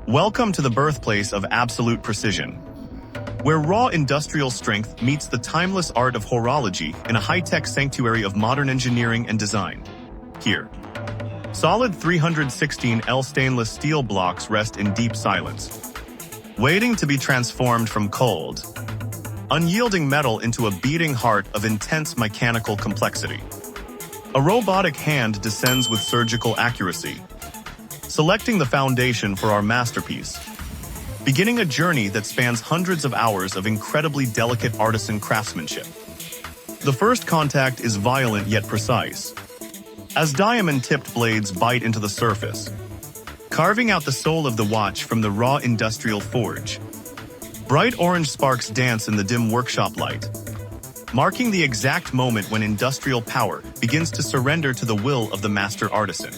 Welcome to the birthplace of absolute precision, where raw industrial strength meets the timeless art of horology in a high-tech sanctuary of modern engineering and design. Here, solid 316L stainless steel blocks rest in deep silence, waiting to be transformed from cold, unyielding metal into a beating heart of intense mechanical complexity. A robotic hand descends with surgical accuracy, selecting the foundation for our masterpiece, beginning a journey that spans hundreds of hours of incredibly delicate artisan craftsmanship. The first contact is violent yet precise, as diamond-tipped blades bite into the surface, carving out the soul of the watch from the raw industrial forge. Bright orange sparks dance in the dim workshop light, marking the exact moment when industrial power begins to surrender to the will of the master artisan.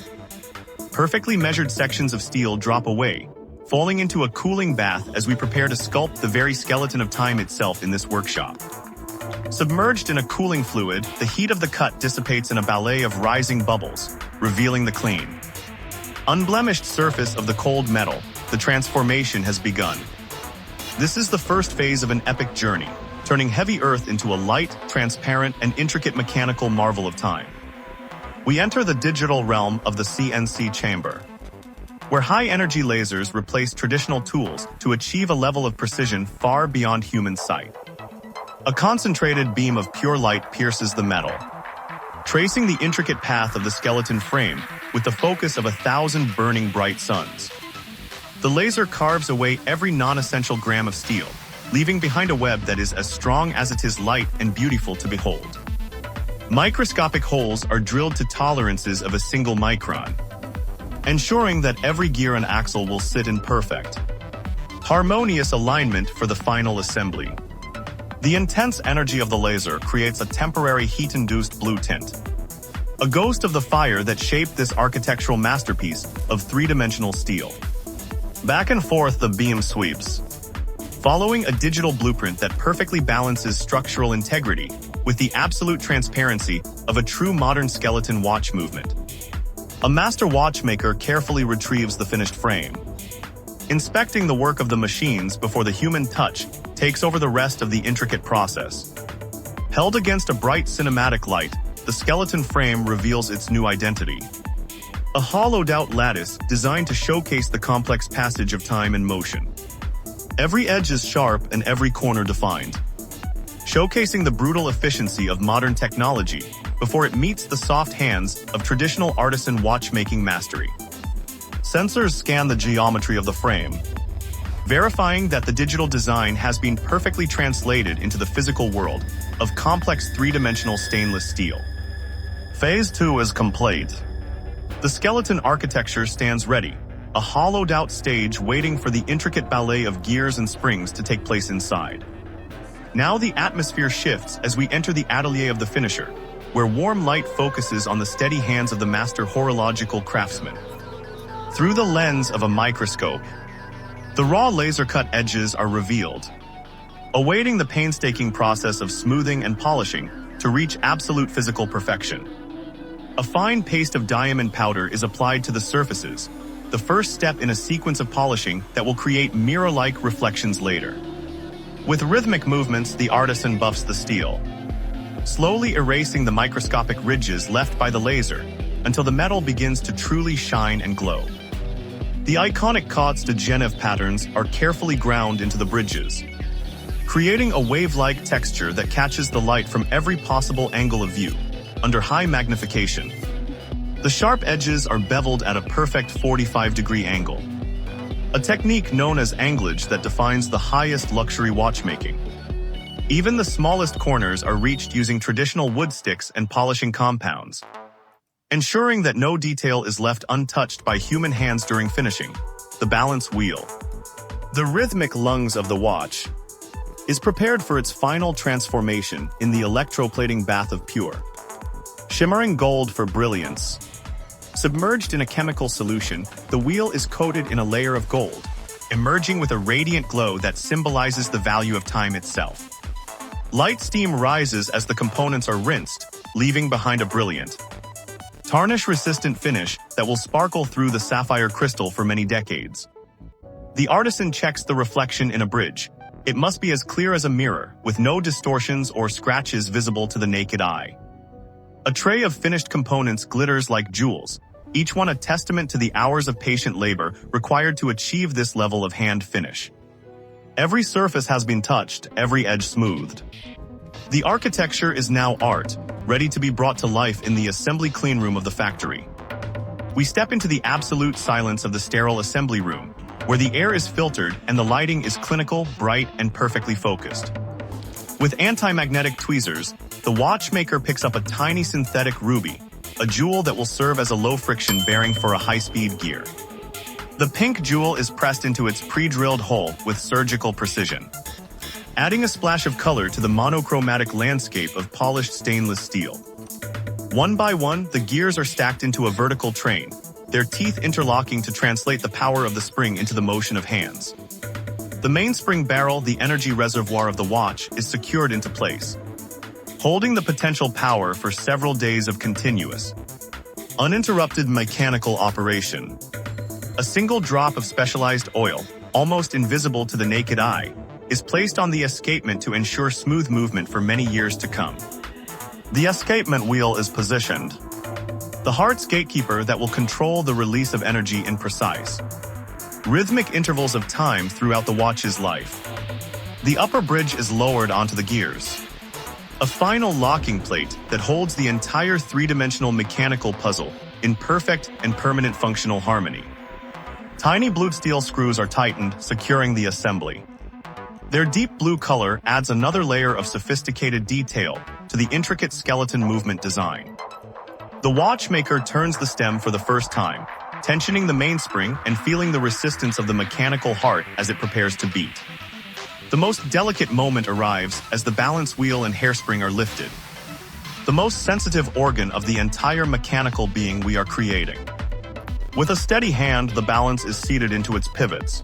Perfectly measured sections of steel drop away, falling into a cooling bath as we prepare to sculpt the very skeleton of time itself in this workshop. Submerged in a cooling fluid, the heat of the cut dissipates in a ballet of rising bubbles, revealing the clean, unblemished surface of the cold metal. The transformation has begun. This is the first phase of an epic journey, turning heavy earth into a light, transparent, and intricate mechanical marvel of time. We enter the digital realm of the CNC chamber, where high-energy lasers replace traditional tools to achieve a level of precision far beyond human sight. A concentrated beam of pure light pierces the metal, tracing the intricate path of the skeleton frame with the focus of 1,000 burning bright suns. The laser carves away every non-essential gram of steel, leaving behind a web that is as strong as it is light and beautiful to behold. Microscopic holes are drilled to tolerances of a single micron, ensuring that every gear and axle will sit in perfect, harmonious alignment for the final assembly. The intense energy of the laser creates a temporary heat-induced blue tint, a ghost of the fire that shaped this architectural masterpiece of three-dimensional steel. Back and forth the beam sweeps, following a digital blueprint that perfectly balances structural integrity with the absolute transparency of a true modern skeleton watch movement. A master watchmaker carefully retrieves the finished frame, inspecting the work of the machines before the human touch takes over the rest of the intricate process. Held against a bright cinematic light, the skeleton frame reveals its new identity. A hollowed-out lattice designed to showcase the complex passage of time and motion. Every edge is sharp and every corner defined, showcasing the brutal efficiency of modern technology before it meets the soft hands of traditional artisan watchmaking mastery. Sensors scan the geometry of the frame, verifying that the digital design has been perfectly translated into the physical world of complex three-dimensional stainless steel. Phase 2 is complete. The skeleton architecture stands ready, a hollowed-out stage waiting for the intricate ballet of gears and springs to take place inside. Now the atmosphere shifts as we enter the atelier of the finisher, where warm light focuses on the steady hands of the master horological craftsman. Through the lens of a microscope, the raw laser-cut edges are revealed, awaiting the painstaking process of smoothing and polishing to reach absolute physical perfection. A fine paste of diamond powder is applied to the surfaces, the first step in a sequence of polishing that will create mirror-like reflections later. With rhythmic movements, the artisan buffs the steel, slowly erasing the microscopic ridges left by the laser until the metal begins to truly shine and glow. The iconic Côtes de Genève patterns are carefully ground into the bridges, creating a wave-like texture that catches the light from every possible angle of view, under high magnification. The sharp edges are beveled at a perfect 45-degree angle, a technique known as anglage that defines the highest luxury watchmaking. Even the smallest corners are reached using traditional wood sticks and polishing compounds, ensuring that no detail is left untouched by human hands during finishing. The balance wheel, the rhythmic lungs of the watch, is prepared for its final transformation in the electroplating bath of pure, shimmering gold for brilliance. Submerged in a chemical solution, the wheel is coated in a layer of gold, emerging with a radiant glow that symbolizes the value of time itself. Light steam rises as the components are rinsed, leaving behind a brilliant, tarnish-resistant finish that will sparkle through the sapphire crystal for many decades. The artisan checks the reflection in a bridge. It must be as clear as a mirror, with no distortions or scratches visible to the naked eye. A tray of finished components glitters like jewels, each one a testament to the hours of patient labor required to achieve this level of hand finish. Every surface has been touched, every edge smoothed. The architecture is now art, ready to be brought to life in the assembly cleanroom of the factory. We step into the absolute silence of the sterile assembly room, where the air is filtered and the lighting is clinical, bright, and perfectly focused. With anti-magnetic tweezers, the watchmaker picks up a tiny synthetic ruby, a jewel that will serve as a low-friction bearing for a high-speed gear. The pink jewel is pressed into its pre-drilled hole with surgical precision, adding a splash of color to the monochromatic landscape of polished stainless steel. One by one, the gears are stacked into a vertical train, their teeth interlocking to translate the power of the spring into the motion of hands. The mainspring barrel, the energy reservoir of the watch, is secured into place, holding the potential power for several days of continuous, uninterrupted mechanical operation. A single drop of specialized oil, almost invisible to the naked eye, is placed on the escapement to ensure smooth movement for many years to come. The escapement wheel is positioned, the heart's gatekeeper that will control the release of energy in precise, rhythmic intervals of time throughout the watch's life. The upper bridge is lowered onto the gears, a final locking plate that holds the entire three-dimensional mechanical puzzle in perfect and permanent functional harmony. Tiny blued steel screws are tightened, securing the assembly. Their deep blue color adds another layer of sophisticated detail to the intricate skeleton movement design. The watchmaker turns the stem for the first time, tensioning the mainspring and feeling the resistance of the mechanical heart as it prepares to beat. The most delicate moment arrives as the balance wheel and hairspring are lifted, the most sensitive organ of the entire mechanical being we are creating. With a steady hand, the balance is seated into its pivots.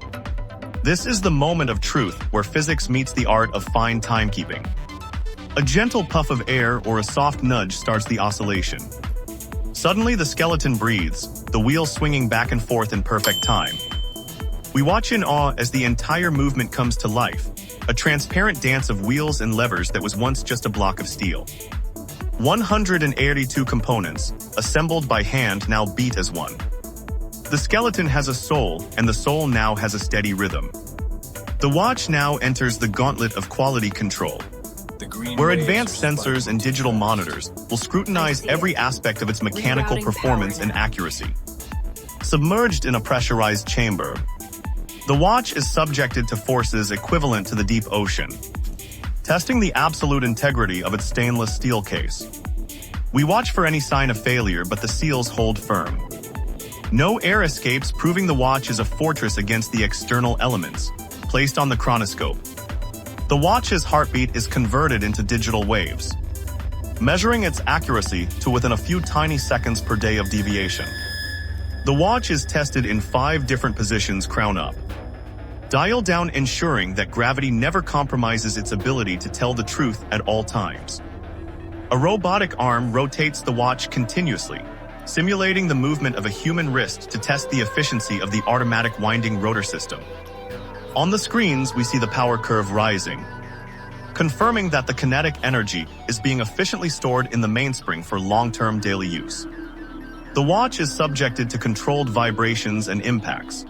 This is the moment of truth where physics meets the art of fine timekeeping. A gentle puff of air or a soft nudge starts the oscillation. Suddenly, the skeleton breathes, the wheel swinging back and forth in perfect time. We watch in awe as the entire movement comes to life, a transparent dance of wheels and levers that was once just a block of steel. 182 components, assembled by hand, now beat as one. The skeleton has a soul, and the soul now has a steady rhythm. The watch now enters the gauntlet of quality control, where advanced sensors and digital monitors will scrutinize every aspect of its mechanical performance and accuracy. Submerged in a pressurized chamber, the watch is subjected to forces equivalent to the deep ocean, testing the absolute integrity of its stainless steel case. We watch for any sign of failure, but the seals hold firm. No air escapes, proving the watch is a fortress against the external elements, placed on the chronoscope. The watch's heartbeat is converted into digital waves, measuring its accuracy to within a few tiny seconds per day of deviation. The watch is tested in 5 different positions crown up, dial down, ensuring that gravity never compromises its ability to tell the truth at all times. A robotic arm rotates the watch continuously, simulating the movement of a human wrist to test the efficiency of the automatic winding rotor system. On the screens, we see the power curve rising, confirming that the kinetic energy is being efficiently stored in the mainspring for long-term daily use. The watch is subjected to controlled vibrations and impacts,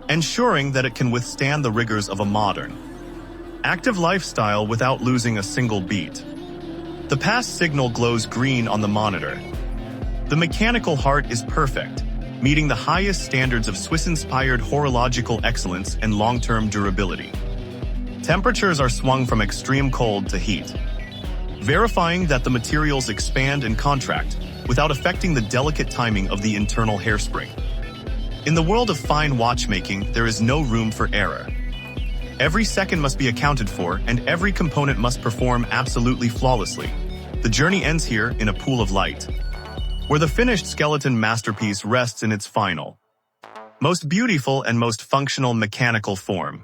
ensuring that it can withstand the rigors of a modern, active lifestyle without losing a single beat. The pass signal glows green on the monitor. The mechanical heart is perfect, meeting the highest standards of Swiss-inspired horological excellence and long-term durability. Temperatures are swung from extreme cold to heat, verifying that the materials expand and contract without affecting the delicate timing of the internal hairspring. In the world of fine watchmaking, there is no room for error. Every second must be accounted for, and every component must perform absolutely flawlessly. The journey ends here in a pool of light, where the finished skeleton masterpiece rests in its final, most beautiful and most functional mechanical form.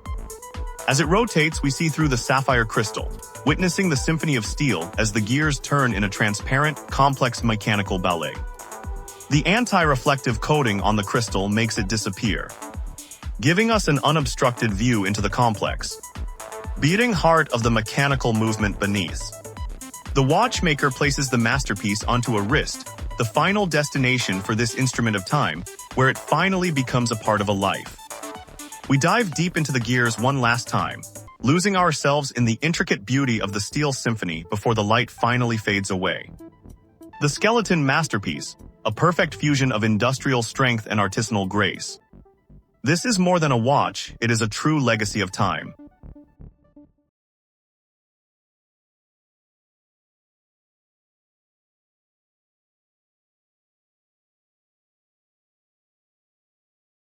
As it rotates, we see through the sapphire crystal, witnessing the symphony of steel as the gears turn in a transparent, complex mechanical ballet. The anti-reflective coating on the crystal makes it disappear, giving us an unobstructed view into the complex, beating heart of the mechanical movement beneath. The watchmaker places the masterpiece onto a wrist, the final destination for this instrument of time, where it finally becomes a part of a life. We dive deep into the gears one last time, losing ourselves in the intricate beauty of the steel symphony before the light finally fades away. The skeleton masterpiece, a perfect fusion of industrial strength and artisanal grace. This is more than a watch, it is a true legacy of time.